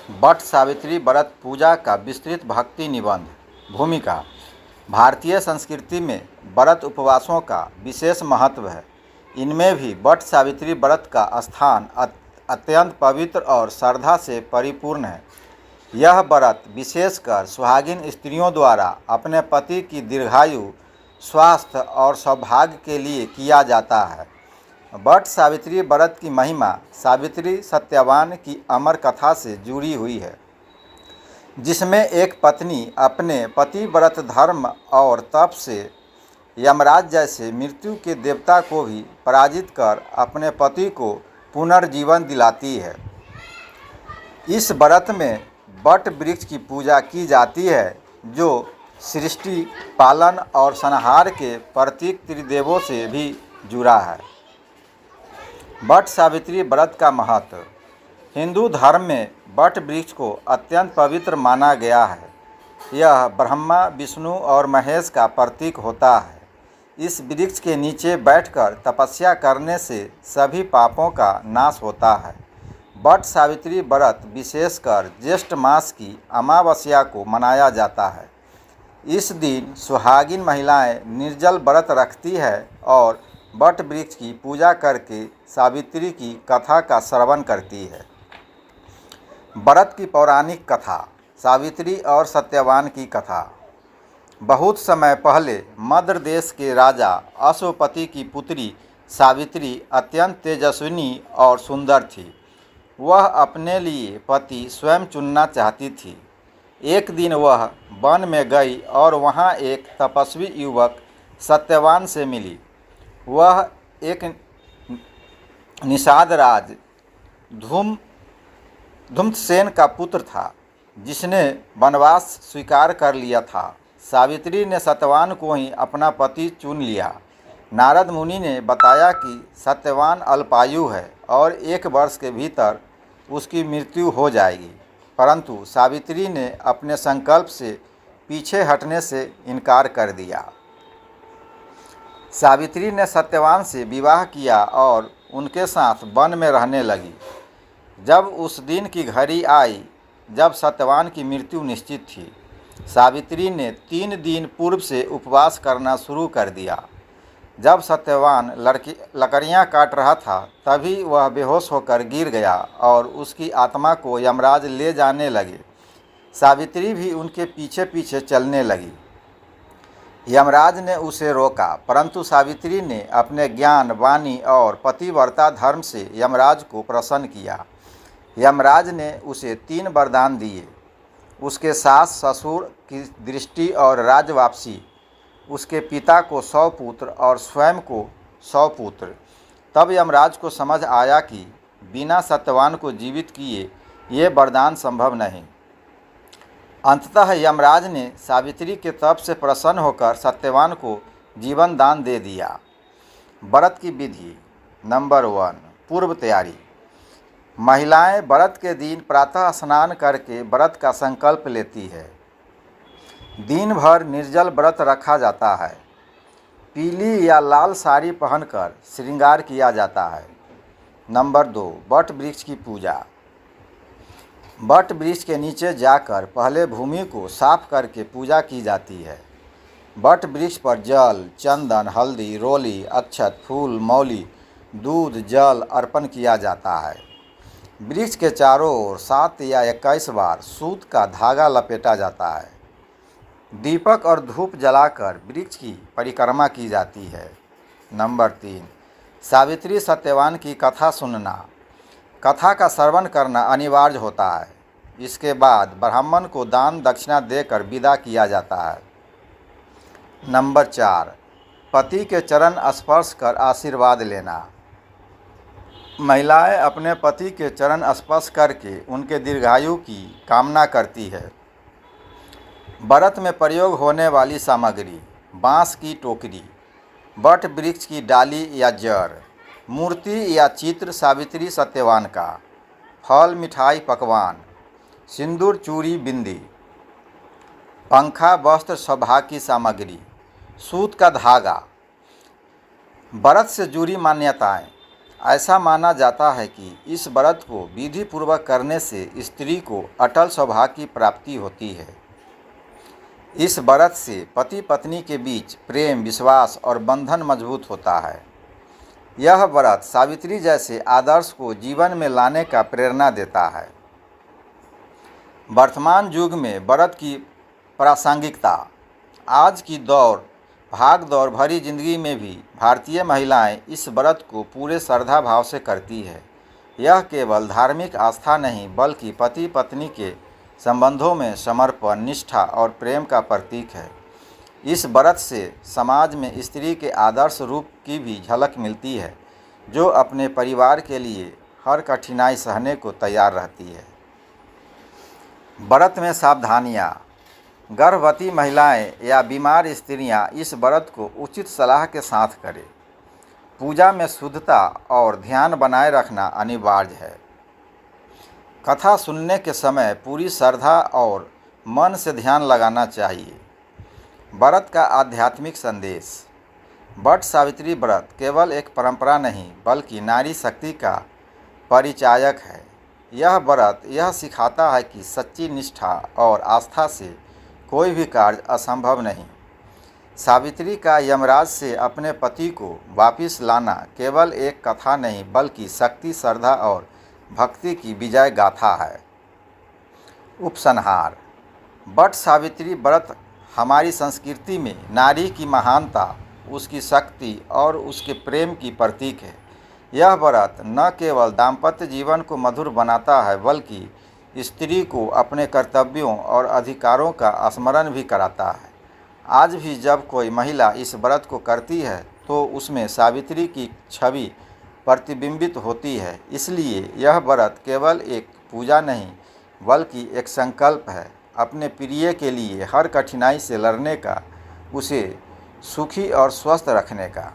वट सावित्री व्रत पूजा का विस्तृत भक्ति निबंध। भूमिका। भारतीय संस्कृति में व्रत उपवासों का विशेष महत्व है। इनमें भी वट सावित्री व्रत का स्थान अत्यंत पवित्र और श्रद्धा से परिपूर्ण है। यह व्रत विशेषकर सुहागिन स्त्रियों द्वारा अपने पति की दीर्घायु, स्वास्थ्य और सौभाग्य के लिए किया जाता है। वट सावित्री व्रत की महिमा सावित्री सत्यवान की अमर कथा से जुड़ी हुई है, जिसमें एक पत्नी अपने पतिव्रत धर्म और तप से यमराज जैसे मृत्यु के देवता को भी पराजित कर अपने पति को पुनर्जीवन दिलाती है। इस व्रत में वट वृक्ष की पूजा की जाती है, जो सृष्टि, पालन और संहार के प्रतीक त्रिदेवों से भी जुड़ा है। वट सावित्री व्रत का महत्व। हिंदू धर्म में वट वृक्ष को अत्यंत पवित्र माना गया है। यह ब्रह्मा, विष्णु और महेश का प्रतीक होता है। इस वृक्ष के नीचे बैठकर तपस्या करने से सभी पापों का नाश होता है। वट सावित्री व्रत विशेषकर ज्येष्ठ मास की अमावस्या को मनाया जाता है। इस दिन सुहागिन महिलाएं निर्जल व्रत रखती है और वट वृक्ष की पूजा करके सावित्री की कथा का श्रवण करती है। व्रत की पौराणिक कथा। सावित्री और सत्यवान की कथा। बहुत समय पहले मद्र देश के राजा अश्वपति की पुत्री सावित्री अत्यंत तेजस्विनी और सुंदर थी। वह अपने लिए पति स्वयं चुनना चाहती थी। एक दिन वह वन में गई और वहाँ एक तपस्वी युवक सत्यवान से मिली। वह एक निषाद राज धूम्रसेन का पुत्र था, जिसने वनवास स्वीकार कर लिया था। सावित्री ने सत्यवान को ही अपना पति चुन लिया। नारद मुनि ने बताया कि सत्यवान अल्पायु है और 1 वर्ष के भीतर उसकी मृत्यु हो जाएगी, परंतु सावित्री ने अपने संकल्प से पीछे हटने से इनकार कर दिया। सावित्री ने सत्यवान से विवाह किया और उनके साथ वन में रहने लगी। जब उस दिन की घड़ी आई जब सत्यवान की मृत्यु निश्चित थी, सावित्री ने 3 दिन पूर्व से उपवास करना शुरू कर दिया। जब सत्यवान लकड़ियाँ काट रहा था, तभी वह बेहोश होकर गिर गया और उसकी आत्मा को यमराज ले जाने लगे। सावित्री भी उनके पीछे पीछे चलने लगी। यमराज ने उसे रोका, परंतु सावित्री ने अपने ज्ञान, वाणी और पतिव्रता धर्म से यमराज को प्रसन्न किया। यमराज ने उसे 3 वरदान दिए: उसके सास ससुर की दृष्टि और राज्य वापसी, उसके पिता को 100 पुत्र और स्वयं को 100 पुत्र। तब यमराज को समझ आया कि बिना सत्यवान को जीवित किए ये वरदान संभव नहीं। अंततः यमराज ने सावित्री के तप से प्रसन्न होकर सत्यवान को जीवन दान दे दिया। व्रत की विधि। नंबर 1, पूर्व तैयारी। महिलाएं व्रत के दिन प्रातः स्नान करके व्रत का संकल्प लेती है। दिन भर निर्जल व्रत रखा जाता है। पीली या लाल साड़ी पहनकर श्रृंगार किया जाता है। नंबर 2, वट वृक्ष की पूजा। वट वृक्ष के नीचे जाकर पहले भूमि को साफ करके पूजा की जाती है। वट वृक्ष पर जल, चंदन, हल्दी, रोली, अक्षत, फूल, मौली, दूध, जल अर्पण किया जाता है। वृक्ष के चारों ओर 7 या 21 बार सूत का धागा लपेटा जाता है। दीपक और धूप जलाकर वृक्ष की परिक्रमा की जाती है। नंबर 3, सावित्री सत्यवान की कथा सुनना। कथा का श्रवण करना अनिवार्य होता है। इसके बाद ब्राह्मण को दान दक्षिणा देकर विदा किया जाता है। नंबर 4, पति के चरण स्पर्श कर आशीर्वाद लेना। महिलाएं अपने पति के चरण स्पर्श करके उनके दीर्घायु की कामना करती है। व्रत में प्रयोग होने वाली सामग्री: बांस की टोकरी, वट वृक्ष की डाली या जड़, मूर्ति या चित्र सावित्री सत्यवान का, फल, मिठाई, पकवान, सिंदूर, चूड़ी, बिंदी, पंखा, वस्त्र, सौभाग्य की सामग्री, सूत का धागा। व्रत से जुड़ी मान्यताएं। ऐसा माना जाता है कि इस व्रत को विधि पूर्वक करने से स्त्री को अटल सौभाग्य की प्राप्ति होती है। इस व्रत से पति पत्नी के बीच प्रेम, विश्वास और बंधन मजबूत होता है। यह व्रत सावित्री जैसे आदर्श को जीवन में लाने का प्रेरणा देता है। वर्तमान युग में व्रत की प्रासंगिकता। आज की भाग दौड़ भरी जिंदगी में भी भारतीय महिलाएं इस व्रत को पूरे श्रद्धा भाव से करती है। यह केवल धार्मिक आस्था नहीं बल्कि पति पत्नी के संबंधों में समर्पण, निष्ठा और प्रेम का प्रतीक है। इस व्रत से समाज में स्त्री के आदर्श रूप की भी झलक मिलती है, जो अपने परिवार के लिए हर कठिनाई सहने को तैयार रहती है। व्रत में सावधानियाँ। गर्भवती महिलाएं या बीमार स्त्रियां इस व्रत को उचित सलाह के साथ करें। पूजा में शुद्धता और ध्यान बनाए रखना अनिवार्य है। कथा सुनने के समय पूरी श्रद्धा और मन से ध्यान लगाना चाहिए। व्रत का आध्यात्मिक संदेश। वट सावित्री व्रत केवल एक परंपरा नहीं बल्कि नारी शक्ति का परिचायक है। यह व्रत यह सिखाता है कि सच्ची निष्ठा और आस्था से कोई भी कार्य असंभव नहीं। सावित्री का यमराज से अपने पति को वापस लाना केवल एक कथा नहीं बल्कि शक्ति, श्रद्धा और भक्ति की विजय गाथा है। उपसंहार। वट सावित्री व्रत हमारी संस्कृति में नारी की महानता, उसकी शक्ति और उसके प्रेम की प्रतीक है। यह व्रत न केवल दाम्पत्य जीवन को मधुर बनाता है बल्कि स्त्री को अपने कर्तव्यों और अधिकारों का स्मरण भी कराता है। आज भी जब कोई महिला इस व्रत को करती है तो उसमें सावित्री की छवि प्रतिबिंबित होती है। इसलिए यह व्रत केवल एक पूजा नहीं बल्कि एक संकल्प है अपने प्रिय के लिए हर कठिनाई से लड़ने का, उसे सुखी और स्वस्थ रखने का।